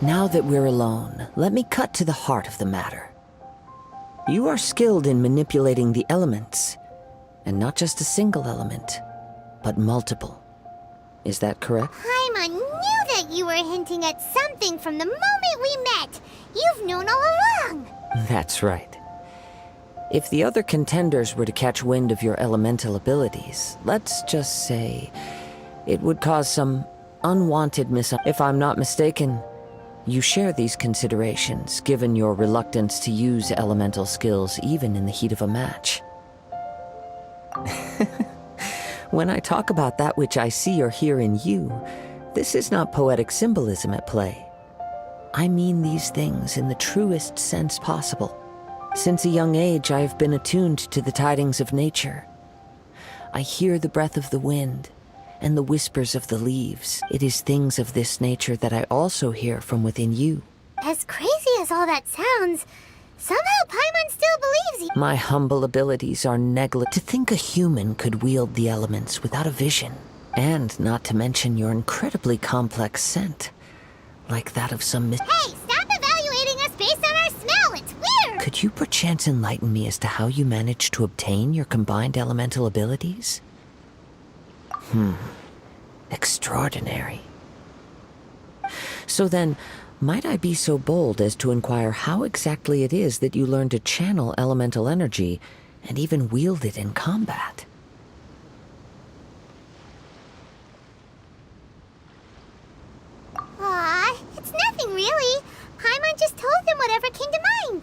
Now that we're alone, let me cut to the heart of the matter. You are skilled in manipulating the elements, and not just a single element, but multiple. Is that correct? Paimon knew that you were hinting at something from the moment we met. You've known all along. That's right. If the other contenders were to catch wind of your elemental abilities, let's just say it would cause some unwanted If I'm not mistaken, you share these considerations, given your reluctance to use elemental skills even in the heat of a match. When I talk about that which I see or hear in you, this is not poetic symbolism at play. I mean these things in the truest sense possible. Since a young age, I have been attuned to the tidings of nature. I hear the breath of the wind and the whispers of the leaves. It is things of this nature that I also hear from within you. As crazy as all that sounds, somehow Paimon still believes you. My humble abilities are negligible. To think a human could wield the elements without a vision, and not to mention your incredibly complex scent, like that of some Hey, stop evaluating us based on our smell! It's weird! Could you perchance enlighten me as to how you managed to obtain your combined elemental abilities? Extraordinary. So then, might I be so bold as to inquire how exactly it is that you learned to channel elemental energy and even wield it in combat? Aw, it's nothing really. Paimon just told him whatever came to mind.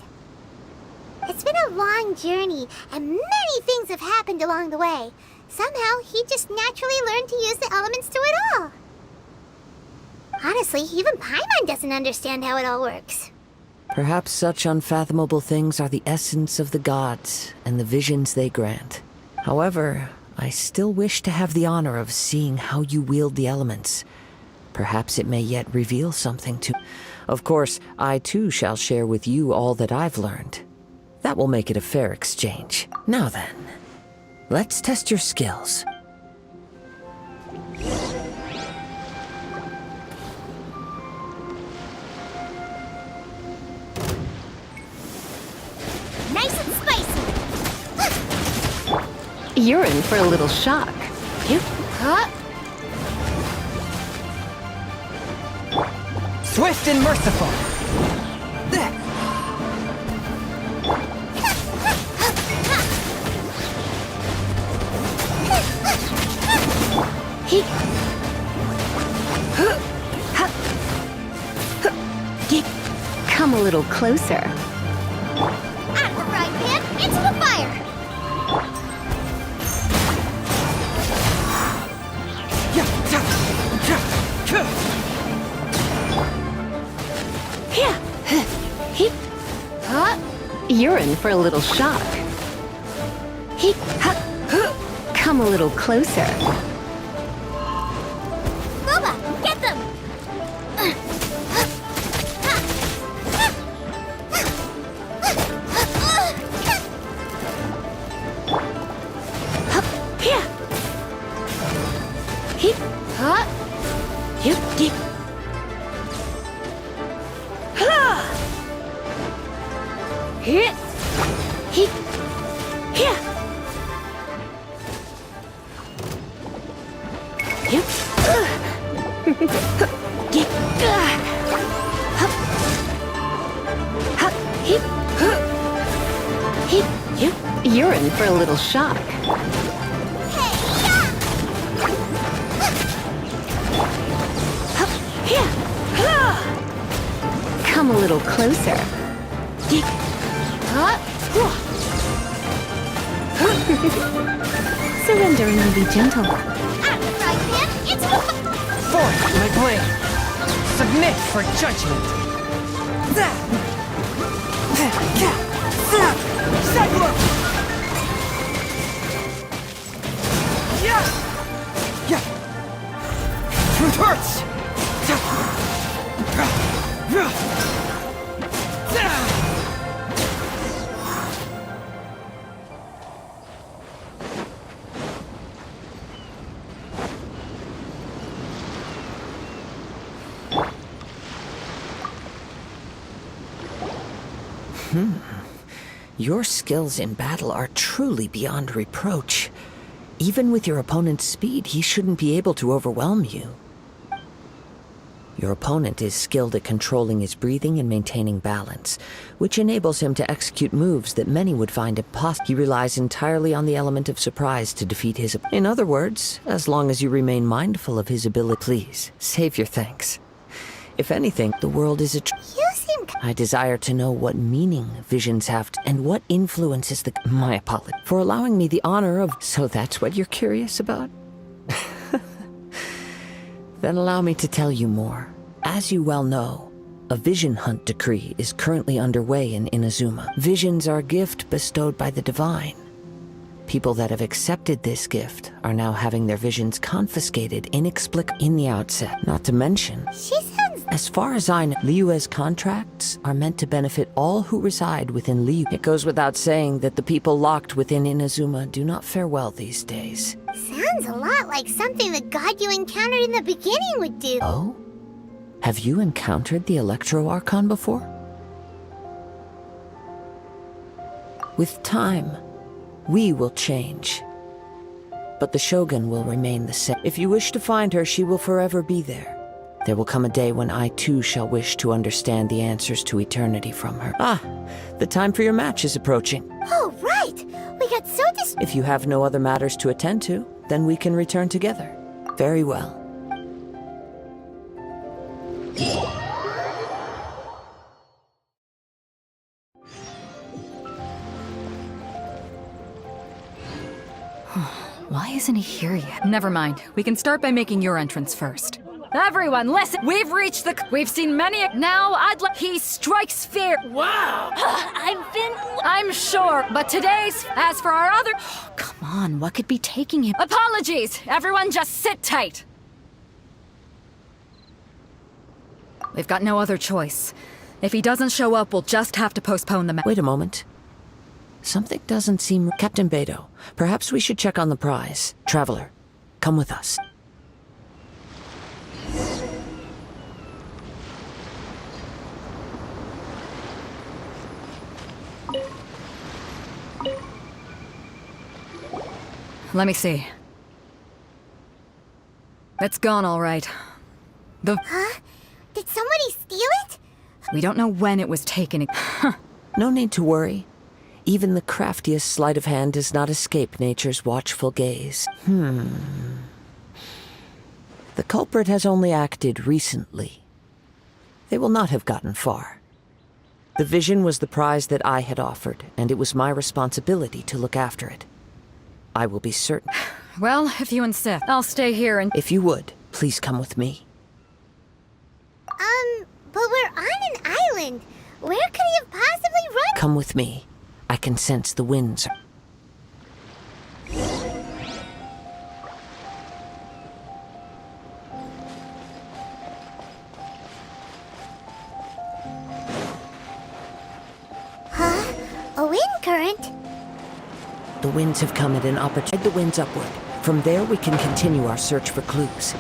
It's been a long journey, and many things have happened along the way. Somehow, he just naturally learned to use the elements through it all. Honestly, even Paimon doesn't understand how it all works. Perhaps such unfathomable things are the essence of the gods and the visions they grant. However, I still wish to have the honor of seeing how you wield the elements. Perhaps it may yet reveal something to... Of course, I too shall share with you all that I've learned. That will make it a fair exchange. Now then, let's test your skills. Nice and spicy! You're in for a little shock. Swift and merciful. Come a little closer. Out of the frying pan, into the fire! You're in for a little shock. Come a little closer. Boba, get them! You're in for a little shock. Come a little closer. Surrender and be gentle. Out of the frying pan, into the Forth, my blade. Submit for judgment. Cyclone! It hurts! Your skills in battle are truly beyond reproach. Even with your opponent's speed, he shouldn't be able to overwhelm you. Your opponent is skilled at controlling his breathing and maintaining balance, which enables him to execute moves that many would find impossible. He relies entirely on the element of surprise to defeat his opponent. In other words, as long as you remain mindful of his ability, please, save your thanks. If anything, the world is a You seem... I desire to know what meaning visions have and what influences the... My apology for allowing me the honor of... So that's what you're curious about? Then allow me to tell you more. As you well know, a vision hunt decree is currently underway in Inozuma. Visions are a gift bestowed by the divine. People that have accepted this gift are now having their visions confiscated inexplicably in the outset. Not to mention, She sounds... as far as I know, Liyue's contracts are meant to benefit all who reside within Liyue. It goes without saying that the people locked within Inozuma do not fare well these days. Sounds a lot like something the god you encountered in the beginning would do. Oh? Have you encountered the Electro Archon before? With time, we will change. But the Shogun will remain the same. If you wish to find her, she will forever be there. There will come a day when I too shall wish to understand the answers to eternity from her. Ah, the time for your match is approaching. Oh, right! We got so If you have no other matters to attend to, then we can return together. Very well. Why isn't he here yet? Never mind. We can start by making your entrance first. Everyone, listen! We've reached the... We've seen many... Now I'd like... He strikes fear... Wow! I'm sure, but today's... As for our other... Come on, what could be taking him? Apologies! Everyone just sit tight! We've got no other choice. If he doesn't show up, we'll just have to postpone the match. Wait a moment. Something doesn't seem... Captain Beto, perhaps we should check on the prize. Traveler, come with us. Let me see. It's gone all right. Huh? Did somebody steal it? We don't know when it was taken. No need to worry. Even the craftiest sleight of hand does not escape nature's watchful gaze. The culprit has only acted recently. They will not have gotten far. The vision was the prize that I had offered, and it was my responsibility to look after it. I will be certain. Well, if you insist, I'll stay here and... If you would, please come with me. But we're on an island. Where could he have possibly run? Come with me. I can sense the winds. Huh? A wind current? The winds have come at an opportunity. Head the winds upward. From there, we can continue our search for clues.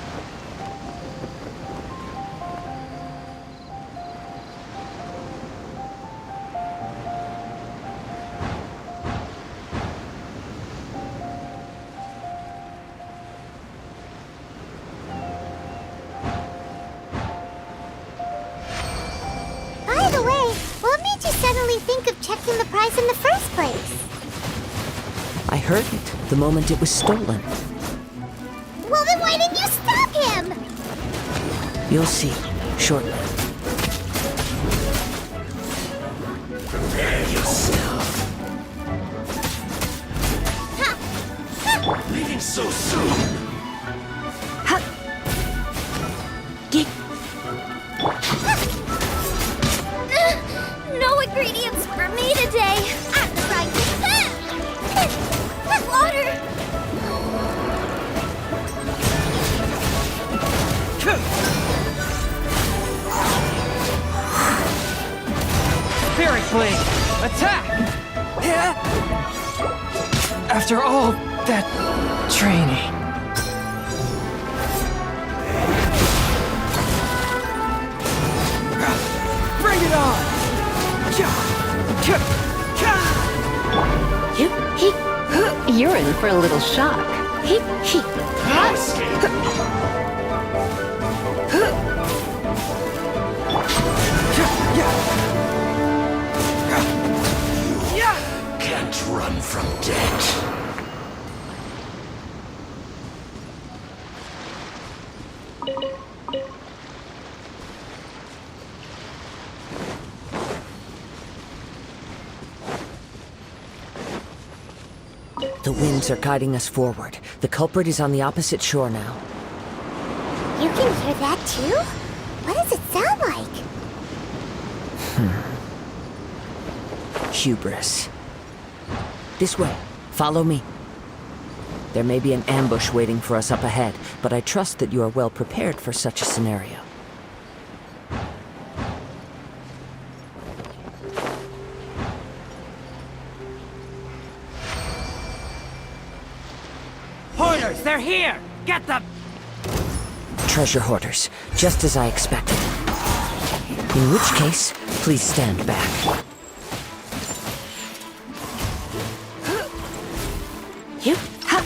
By the way, what made you suddenly think of checking the prize in the first place? I heard it the moment it was stolen. Well, then why didn't you stop him? You'll see shortly. Prepare yourself. Leaving so soon. No ingredients for me today. I'm the fried water. Spirit Blade! Attack! After all that training. Bring it on! for a little shock. Heep, heep. Can't run from death. The winds are guiding us forward. The culprit is on the opposite shore now. You can hear that too? What does it sound like? Hubris. This way. Follow me. There may be an ambush waiting for us up ahead, but I trust that you are well prepared for such a scenario. Hoarders, they're here! Get them! Treasure hoarders, just as I expected. In which case, please stand back. You, ha.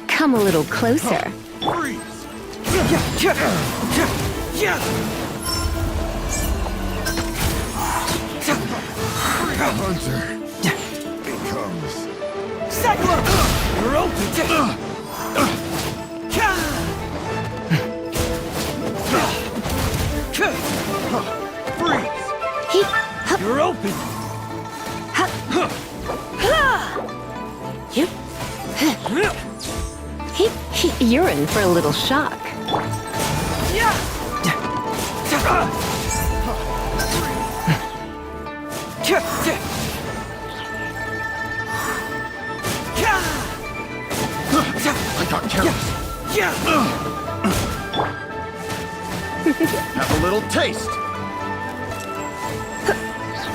Come a little closer. Hunter becomes Cyclone! You're open! Heep, hup, You're open! you. Heep, heep. You're in for a little shock. I got careless. Have a little taste.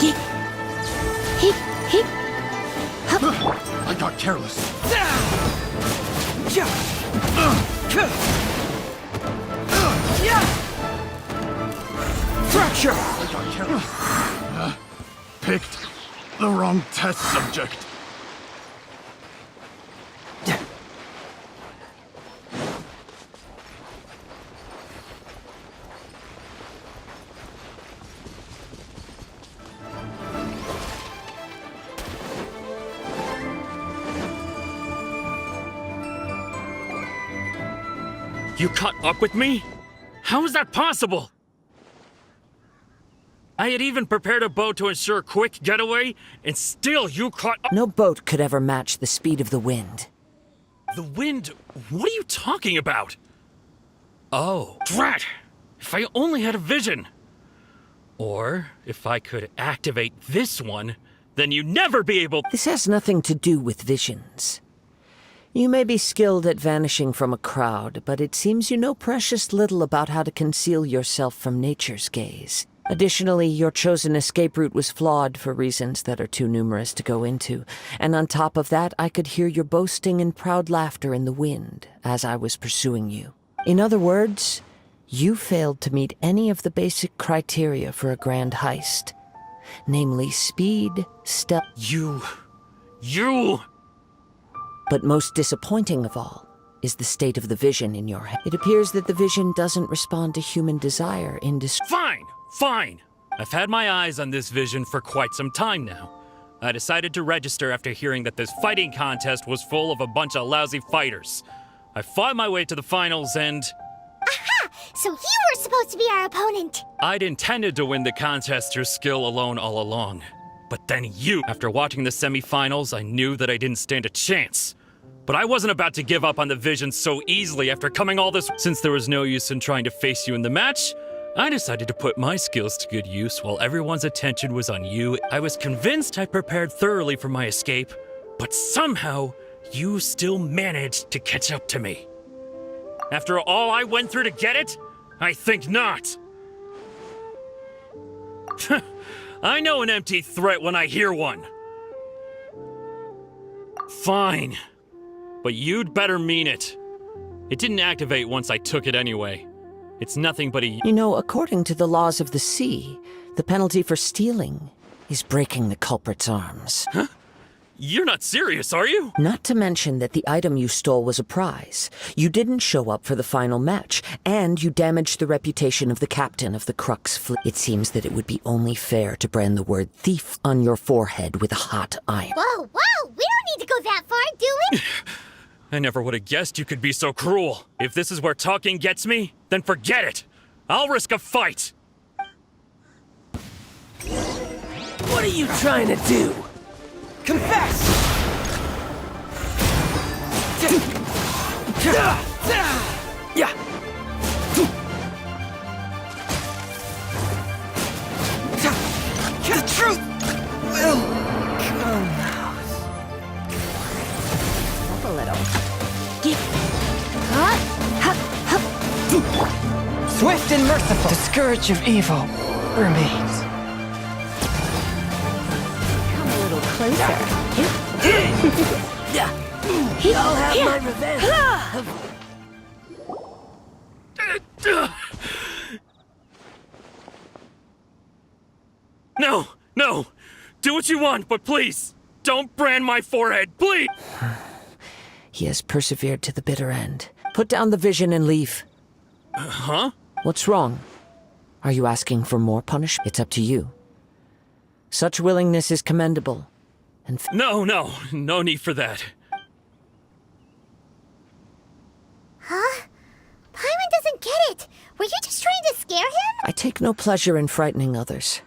Heep, heep, heep. I got careless. Fracture! I got careless. Picked the wrong test subject. You caught up with me? How is that possible? I had even prepared a boat to ensure a quick getaway, and still you caught up. No boat could ever match the speed of the wind. The wind? What are you talking about? Oh, drat! If I only had a vision. Or if I could activate this one, then you'd never be able. This has nothing to do with visions. You may be skilled at vanishing from a crowd, but it seems you know precious little about how to conceal yourself from nature's gaze. Additionally, your chosen escape route was flawed for reasons that are too numerous to go into, and on top of that, I could hear your boasting and proud laughter in the wind as I was pursuing you. In other words, you failed to meet any of the basic criteria for a grand heist. Namely, speed, stealth. You. But most disappointing of all is the state of the vision in your head. It appears that the vision doesn't respond to human desire Fine. I've had my eyes on this vision for quite some time now. I decided to register after hearing that this fighting contest was full of a bunch of lousy fighters. I fought my way to the finals and... Aha! So you were supposed to be our opponent! I'd intended to win the contest through skill alone all along. But then you... After watching the semifinals, I knew that I didn't stand a chance. But I wasn't about to give up on the vision so easily after coming all this... Since there was no use in trying to face you in the match, I decided to put my skills to good use while everyone's attention was on you. I was convinced I prepared thoroughly for my escape, but somehow, you still managed to catch up to me. After all I went through to get it? I think not. I know an empty threat when I hear one. Fine. But you'd better mean it. It didn't activate once I took it anyway. It's nothing but a... You know, according to the laws of the sea, the penalty for stealing is breaking the culprit's arms. Huh? You're not serious, are you? Not to mention that the item you stole was a prize. You didn't show up for the final match, and you damaged the reputation of the captain of the Crux fleet. It seems that it would be only fair to brand the word thief on your forehead with a hot iron. Whoa, whoa! We don't need to go that far, do we? I never would have guessed you could be so cruel. If this is where talking gets me, then forget it. I'll risk a fight. What are you trying to do? Confess! Yeah. The truth will come out. Up a little. Swift and merciful. The scourge of evil remains. Come a little closer. I'll have my revenge. No, no. Do what you want, but please, don't brand my forehead, please! He has persevered to the bitter end. Put down the vision and leave. Huh? What's wrong? Are you asking for more punishment? It's up to you. Such willingness is commendable. And No need for that. Huh? Paimon doesn't get it. Were you just trying to scare him? I take no pleasure in frightening others.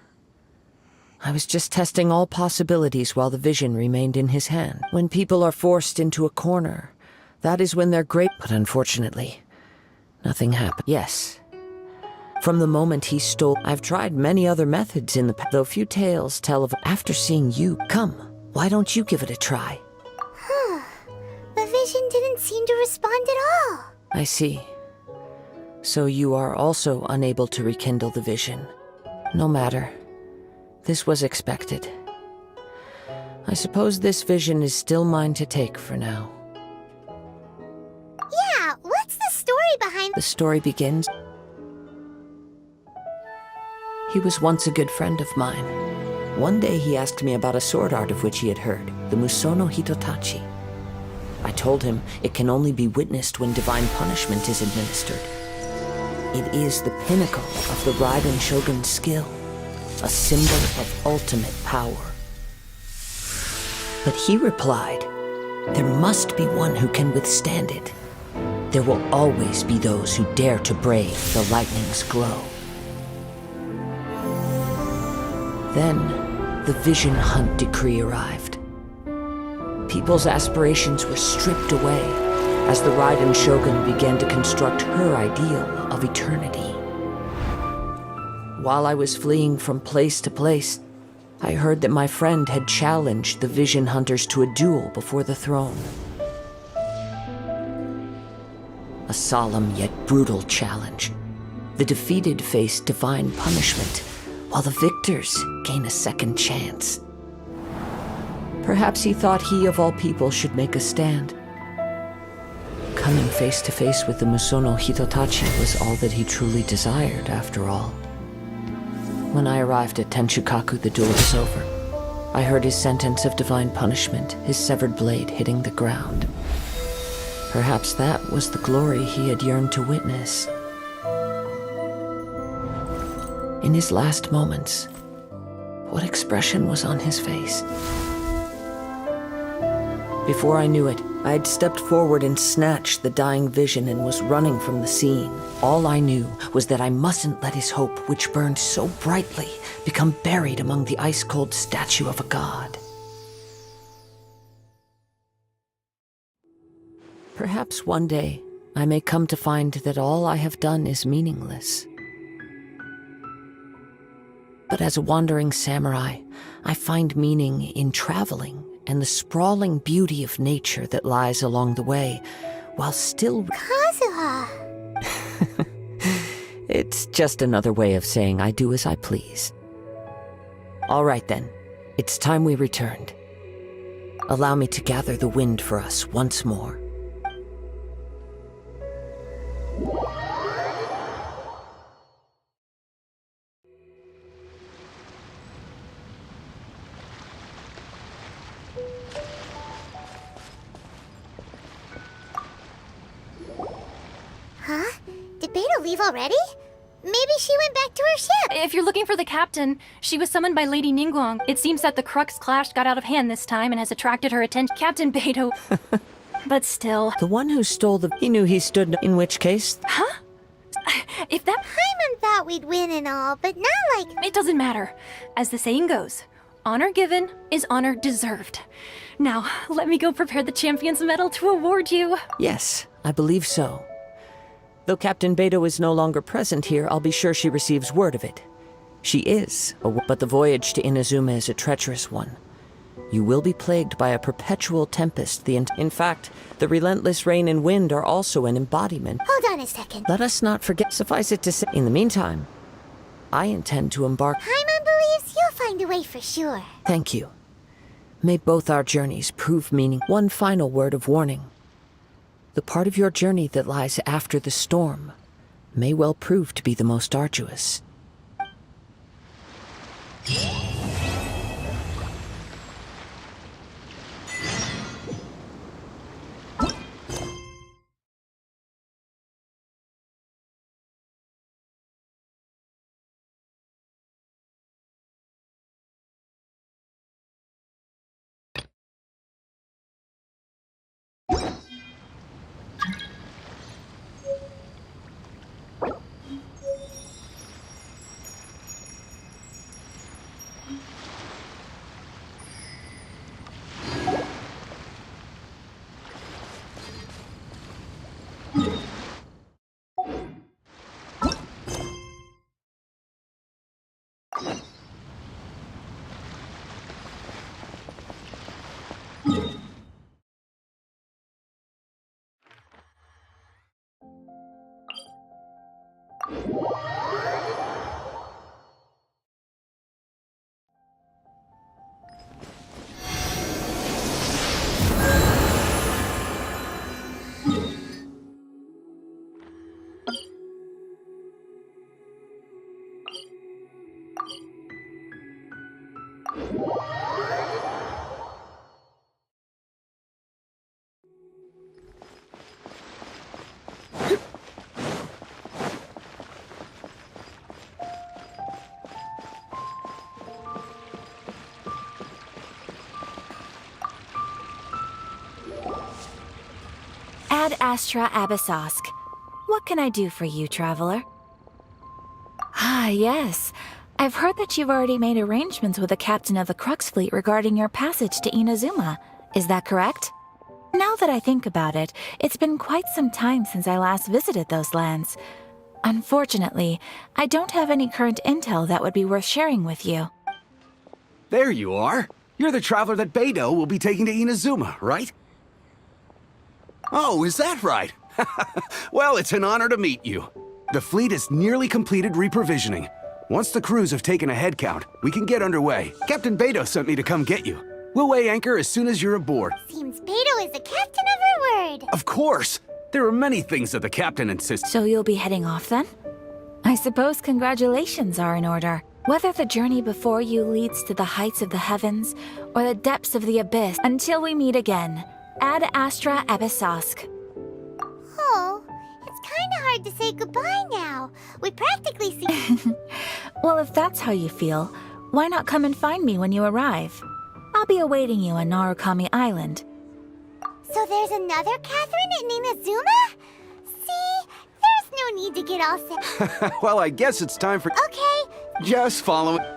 I was just testing all possibilities while the vision remained in his hand. When people are forced into a corner, that is when they're great. But unfortunately, nothing happened. Yes. From the moment he stole, I've tried many other methods in the past, though few tales tell of. After seeing you, come, why don't you give it a try? The vision didn't seem to respond at all. I see. So you are also unable to rekindle the vision. No matter. This was expected. I suppose this vision is still mine to take for now. Yeah, what's the story behind... The story begins. He was once a good friend of mine. One day he asked me about a sword art of which he had heard, the Musono Hitotachi. I told him it can only be witnessed when divine punishment is administered. It is the pinnacle of the Raiden Shogun's skill, a symbol of ultimate power. But he replied, there must be one who can withstand it. There will always be those who dare to brave the lightning's glow. Then, the Vision Hunt decree arrived. People's aspirations were stripped away as the Raiden Shogun began to construct her ideal of eternity. While I was fleeing from place to place, I heard that my friend had challenged the Vision Hunters to a duel before the throne. A solemn yet brutal challenge. The defeated face divine punishment, while the victors gain a second chance. Perhaps he thought he of all people should make a stand. Coming face to face with the Musono Hitotachi was all that he truly desired, after all. When I arrived at Tenshukaku, the duel was over. I heard his sentence of divine punishment, his severed blade hitting the ground. Perhaps that was the glory he had yearned to witness. In his last moments, what expression was on his face? Before I knew it, I had stepped forward and snatched the dying vision and was running from the scene. All I knew was that I mustn't let his hope, which burned so brightly, become buried among the ice-cold statue of a god. Perhaps one day, I may come to find that all I have done is meaningless. But as a wandering samurai, I find meaning in traveling and the sprawling beauty of nature that lies along the way, while still... Kazuha! It's just another way of saying I do as I please. All right then, it's time we returned. Allow me to gather the wind for us once more. leave already? Maybe she went back to her ship. If you're looking for the captain, she was summoned by Lady Ningguang. It seems that the Crux clash got out of hand this time and has attracted her attention. Captain Beidou. But still. The one who stole the... He knew he stood... In which case... Huh? If that... Paimon thought we'd win and all, but not like... It doesn't matter. As the saying goes, honor given is honor deserved. Now, let me go prepare the champion's medal to award you. Yes, I believe so. Though Captain Beidou is no longer present here, I'll be sure she receives word of it. She is, but the voyage to Inozuma is a treacherous one. You will be plagued by a perpetual tempest. In fact, the relentless rain and wind are also an embodiment. Hold on a second. Let us not forget, suffice it to say, in the meantime, I intend to embark... Paimon believes you'll find a way for sure. Thank you. May both our journeys prove meaning. One final word of warning. The part of your journey that lies after the storm may well prove to be the most arduous. Ad Astra Abyssosk. What can I do for you, traveler? Ah, yes. I've heard that you've already made arrangements with the captain of the Crux fleet regarding your passage to Inozuma. Is that correct? Now that I think about it, it's been quite some time since I last visited those lands. Unfortunately, I don't have any current intel that would be worth sharing with you. There you are. You're the traveler that Beidou will be taking to Inozuma, right? Oh, is that right? Well, it's an honor to meet you. The fleet has nearly completed reprovisioning. Once the crews have taken a head count, we can get underway. Captain Beidou sent me to come get you. We'll weigh anchor as soon as you're aboard. Seems Beidou is the captain of her word. Of course! There are many things that the captain insists. So you'll be heading off then? I suppose congratulations are in order. Whether the journey before you leads to the heights of the heavens or the depths of the abyss, until we meet again. Ad Astra Abyssosk. Oh, it's kinda hard to say goodbye now. We practically see... Well, if that's how you feel, why not come and find me when you arrive? I'll be awaiting you on Narukami Island. So there's another Catherine in Inozuma? See? There's no need to get all set. Well, I guess it's time for... Okay. Just follow it.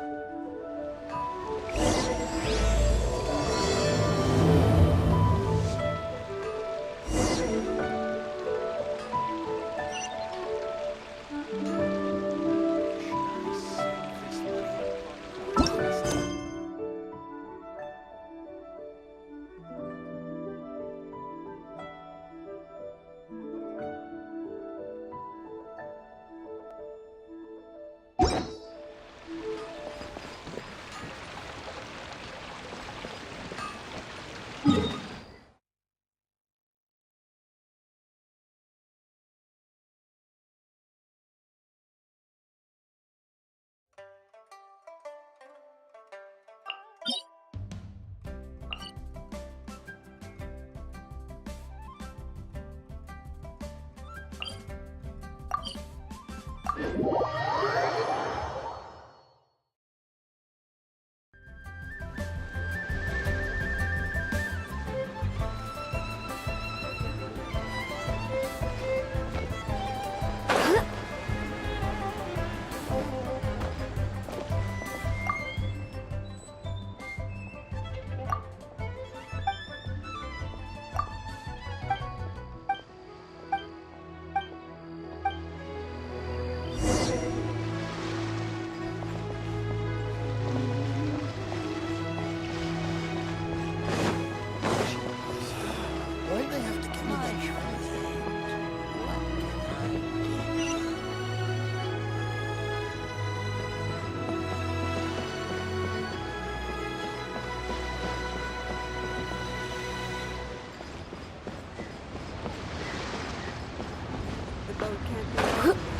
The boat can't be